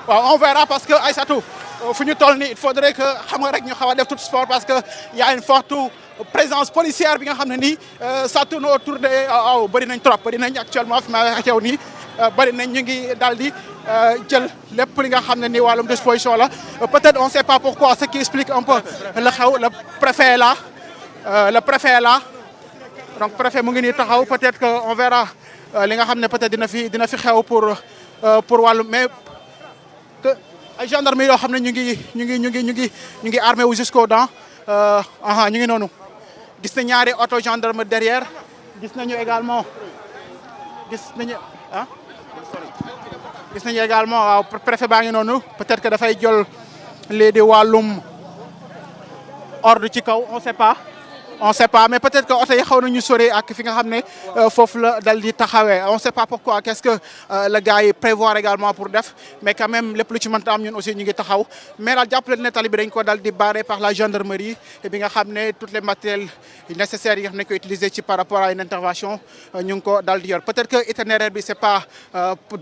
waaw on verra parce que Aïssatou fu ñu toll nii il faudrait que xam nga rek ñu xaw a def tout sport parce que y a une forte présence policière bi nga xam ne nii ça tourne autour de waaw bëri nañ trop bëri nañ actuellement fi ma wax ak yow nii bëri nañ ñu ngi daal di jël lépp li nga xam ne nii wàllum disposition la peut-être on sait pas pourquoi ce qui explique un peu le xew le préfet est là donc préfet mu ngi nii taxaw peut-être que on verra li nga xam ne peut-être dina fi xew pour wàllum mais que ay gendarmes yoo xam ne ñu ngi armé wu jusqu'aux dents ñu ngi noonu gis na ñaari auto gendarme derrière gis nañu également waaw préfet baa ngi noonu peut-être que dafay jël lii di wàllum ordre ci kaw on sait pas mais peut-être que oto yi xaw nañu sori ak fi nga xam ne foofu la dal di taxawee on sait pas pourquoi qu'est-ce que le gars yi prévoir également pour def mais quand même lépp lu ci mënta am ñun aussi ñu ngi taxaw mais daal jàppale ne tali bi dañ ko dal di barré par la gendarmerie bi nga xam ne tous les matériels nécessaires yi nga xam ne ko utiliser ci par rapport à une intervention ñu ngi ko dal di yor peut-être que itinéraire bi c'est pas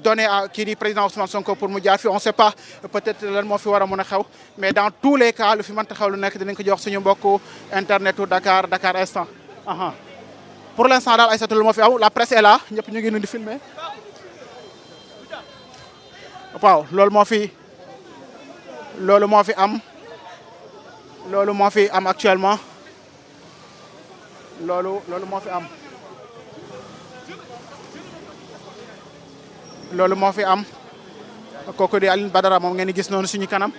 donné à kii di président Ousmane Sonko pour mu jaar fi on sait pas peut-être lan moo fi war a mën a xew mais dans tous les cas lu fi mënta xew lu nekk dinañ ko jox suñu mbokku internetu Dakar instant pour l'instant daal Aïssatou lu moo fi aw la presse est là ñëpp ñu ngi nu di filmer waaw loolu moo fi am actuellement loolu moo fi am kooku di Aline Badara moom ngeen di gis noonu suñu kanam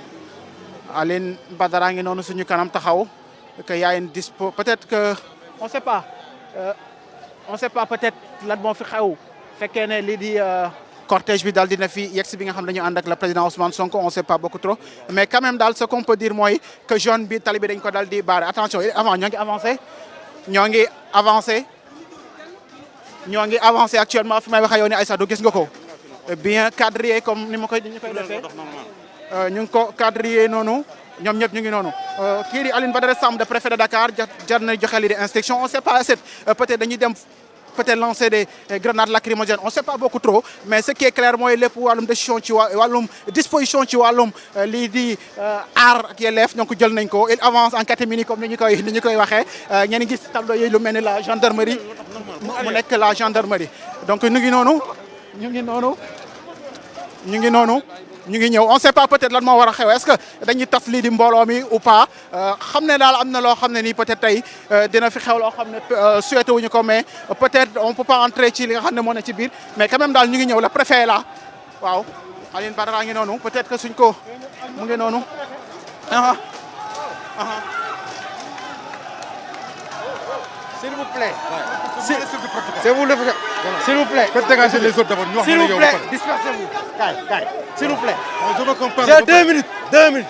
Aline Badara ngi noonu suñu kanam taxaw que y a une dispo peut-être que on sait pas peut-être lan moo fi xew fekkee ne lii di cortège bi daal dina fi yegsi bi nga xam dañu ànd ak le président Ousmane Sonko on sait pas beaucoup trop mais quand même daal ce qu'on peut dire mooy que jeune bi tali bi dañ ko daal di barré attention avant ñoo ngi avancé actuellement fi may wax ak yow ni Aïssatou gis nga ko bien quadrillé comme ni ñu koy defee ñu ngi ko quadrillé noonu ñoom ñëpp ñu ngi noonu kii di Aline Badara Samb de préfet de Dakar jar na joxe lii di instruction on sait pas peut-être dañuy dem peut-être lancer des grenades lacrymogènes on sait pas beaucoup trop mais ce qui est clair mooy lépp wàllum décision ci wàllum disposition ci wàllum lii di aar ak yelleef ñoo ko jël nañ ko il avance en catimini comme ni ñu koy waxee ngeen gis tableau yi lu mel ni la gendarmerie mu nekk la gendarmerie donc ñu ngi ñëw on sait pas peut-être lan moo war a xew est-ce que dañuy tas lii di mbooloo mi ou pas xam ne daal am na loo xam ne nii peut-être tey dina fi xew loo xam ne souhaité wuñu ko mais peut-être on peut pas entrer ci li nga xam ne moo ne ci biir mais quand même daal ñu ngi ñëw le préfet là waaw Aline Badara ngi noonu peut-être que suñ ko mu ngi noonu s'il vous plaît. S'il vous plaît. Faites dégager les autres d'abord. S'il vous plaît, dispersez-vous. S'il vous plaît. Je veux comprendre. J'ai 2 minutes. 2 minutes.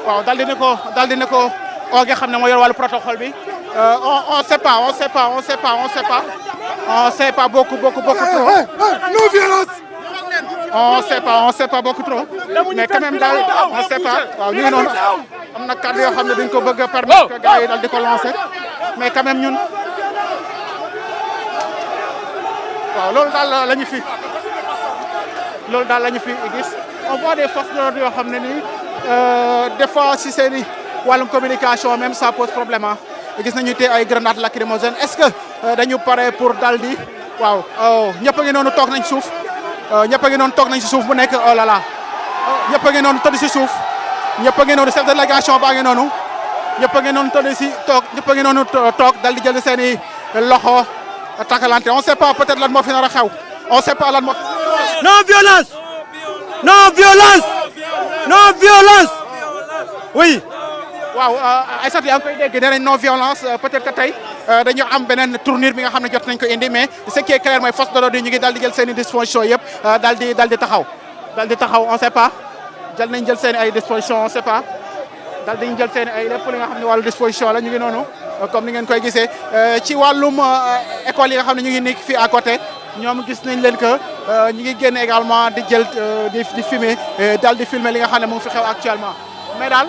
waaw daal di ne ko nga xam ne moo yor wàllu protocole bi on sait pas beaucoup trop. Non violence. on sait pas beaucoup trop mais quand même daal on sait pas waaw ñu ngi noonu am na kàddu yoo xam ne dañ ko bëgg a permettre que gars yi daal di ko lancer mais quand même ñun waaw loolu daal la ñu fi gis on voit des forces de l'ordre yoo xam ne nii des fois si seen i wàllum communication même ça pose problème gis nañu te ay grenades lacrymogènes est-ce que dañu pare pour dal di waaw ñëpp a ngi noonu toog nañ suuf ñëpp a ngi noonu toog nañ si suuf bu nekk oh là là ñëpp a ngi noonu tëdd si suuf ñëpp a ngi noonu chef de délégation baa ngi noonu ñëpp a ngi noonu tëdd si toog ñëpp a ngi noonu toog dal di jël seen i loxo takalante on sait pas peut-être lan moo fi nar a xew on sait pas lan moo. Non violence. Non violence. Non violence. Oui. waaw Aïssatou yaa ngi koy dégg nee nañ non violence peut-être que tey dañu am beneen tournure bi nga xam ne jot nañ ko indi mais ce qui est clair mooy force de l'ordre yi ñu ngi daal di jël seen i dispositions yëpp daal di taxaw on sait pas jël seen ay dispositions on sait pas daal di jël seen ay lépp li nga xam ne wàllu disposition la ñu ngi noonu comme ni ngeen koy gisee ci wàllum école yi nga xam ne ñu ngi nekk fii à côté ñoom gis nañ leen que ñu ngi génn également di jël di filmer daal di filmer li nga xam ne mu ngi fi xew actuellement mais daal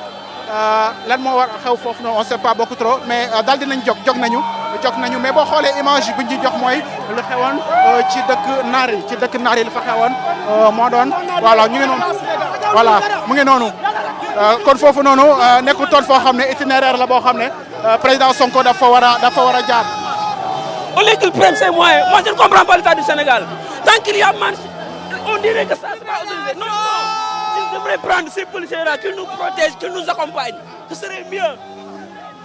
lan moo war a xew foofu noonu on sait pas beaucoup trop mais daal dinañ jóg nañu jóg nañu mais boo xoolee image yi bu ñu jox mooy lu xewoon ci dëkk naar yi lu fa xewoon moo doon voilà ñu ngi noonu voilà mu ngi noonu kon foofu noonu nekkul toon foo xam ne itinéraire la boo xam ne président Sonko dafa war a jaar. Au lieu qu'ils prennent ces moyens, moi je ne comprends pas l'État du Sénégal. Tant qu'il y a marche, on dirait que ça sera autorisé. Non, ils devraient prendre ces policiers-là, qu'ils nous protègent, qu'ils nous accompagnent. Ce serait mieux.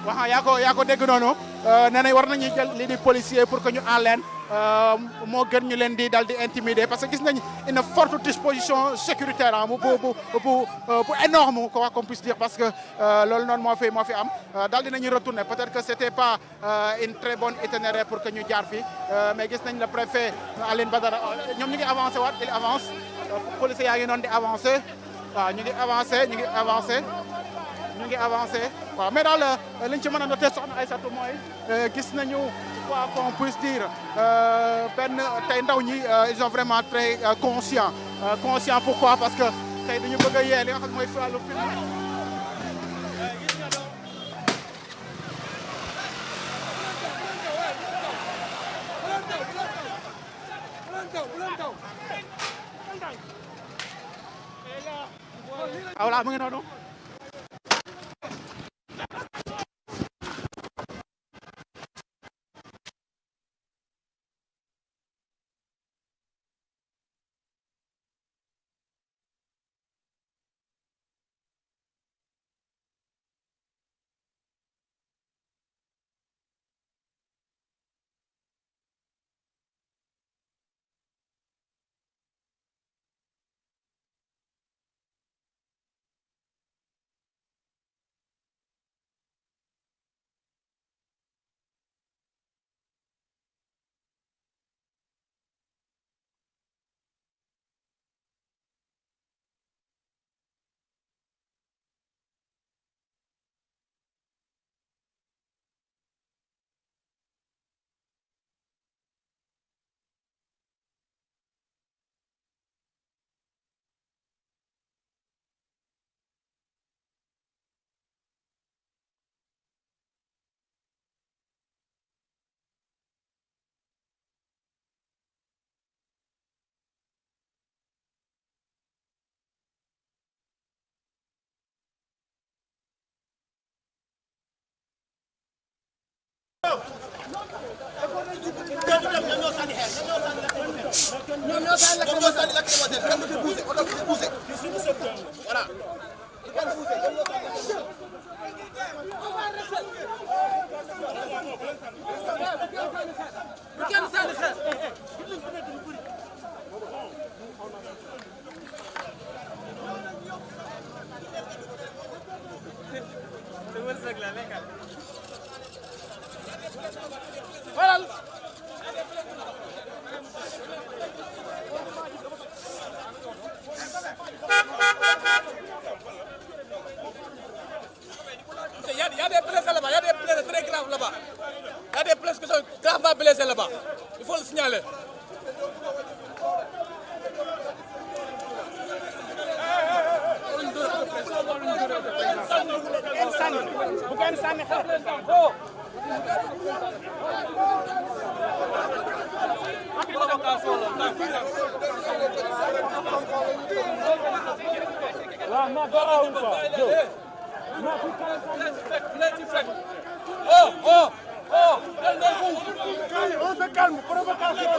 waaw yaa ko dégg noonu nee nañ war nañu jël lii di policier pour que ñu en leen moo gën ñu leen di dal di intimider parce que gis nañ une forte disposition sécuritaire ah bu énorme quoi qu'on puisse dire parce que loolu noonu moo fi am daal dinañu retourner peut-être que c'était pas une très bonne itinéraire pour que ñu jaar fi mais gis nañ le préfet Aline Badara ñoom ñu ngi avancé waat il avance policiers yaa ngi noonu di avancé waaw ñu ngi avancé waaw mais daal li ñu ci mën a noter soxna Aïssatou mooy gis nañu quoi qu'on puisse dire tey ndaw ñi ils sont vraiment très conscients pourquoi parce que tey dañu bëgg a yee li nga xam mooy wàllu film. voilà mu ngi noonu. Il y a des blessés là-bas, il y a des blessés très graves là-bas. Il y a des blessés qui sont gravement blessés là-bas. Il faut le signaler. On se calme, provocation.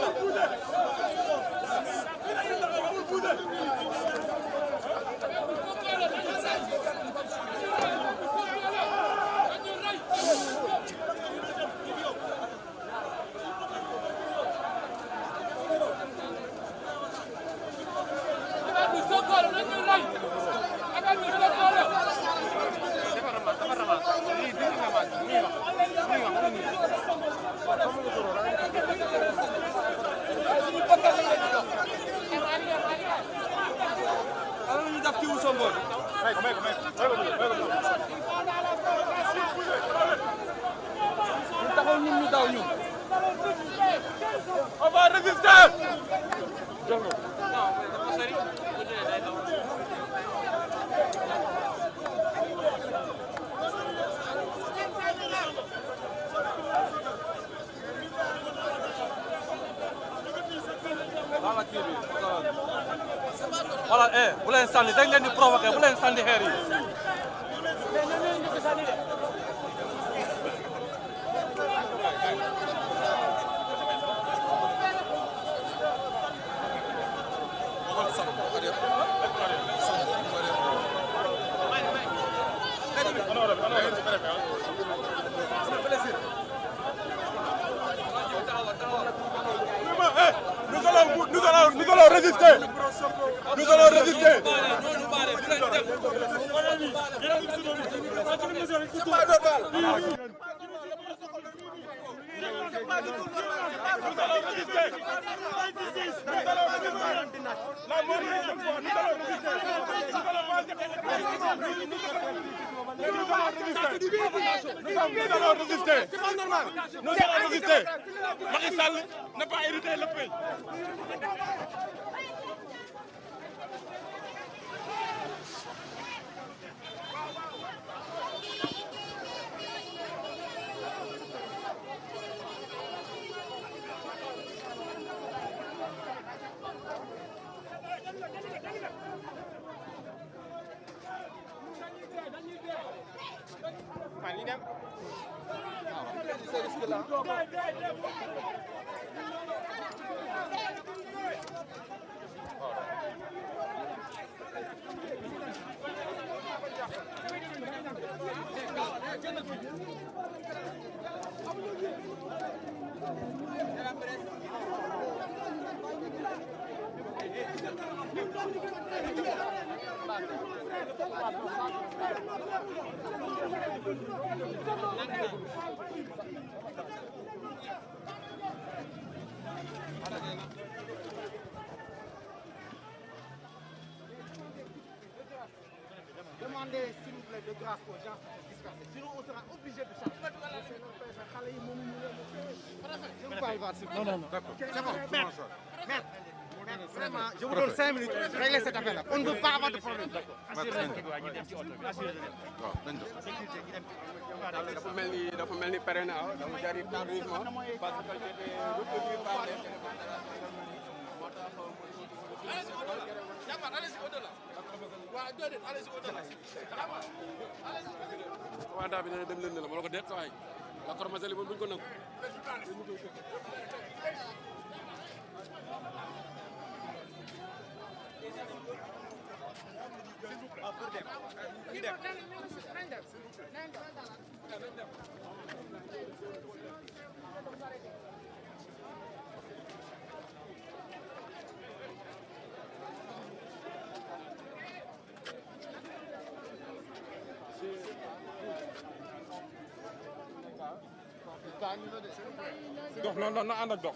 On va résister. voilà bu leen sànni dañ leen di provoqué bu leen sànni xeer yi. Nous allons résister. Nous allons résister. C'est pas normal. Nous allons résister. Macky Sall n'a pas hérité le pays. Demandez s'il vous plaît de grâce aux gens dispersés. Sinon on sera obligé de changer. Je vous parle, non, non, non. C'est bon. Maître, vraiment, je vous donne 5 minutes. Réglez cette affaire-là. On ne veut pas avoir de problème. dafa mel ni pare na dafa jari tardivement parce que j'étais retenu par les commandant bi nee na dem leen ne la ma ne ko déet sawaay la kormasali moom duñ ko nangu dox non non na ànd ak dox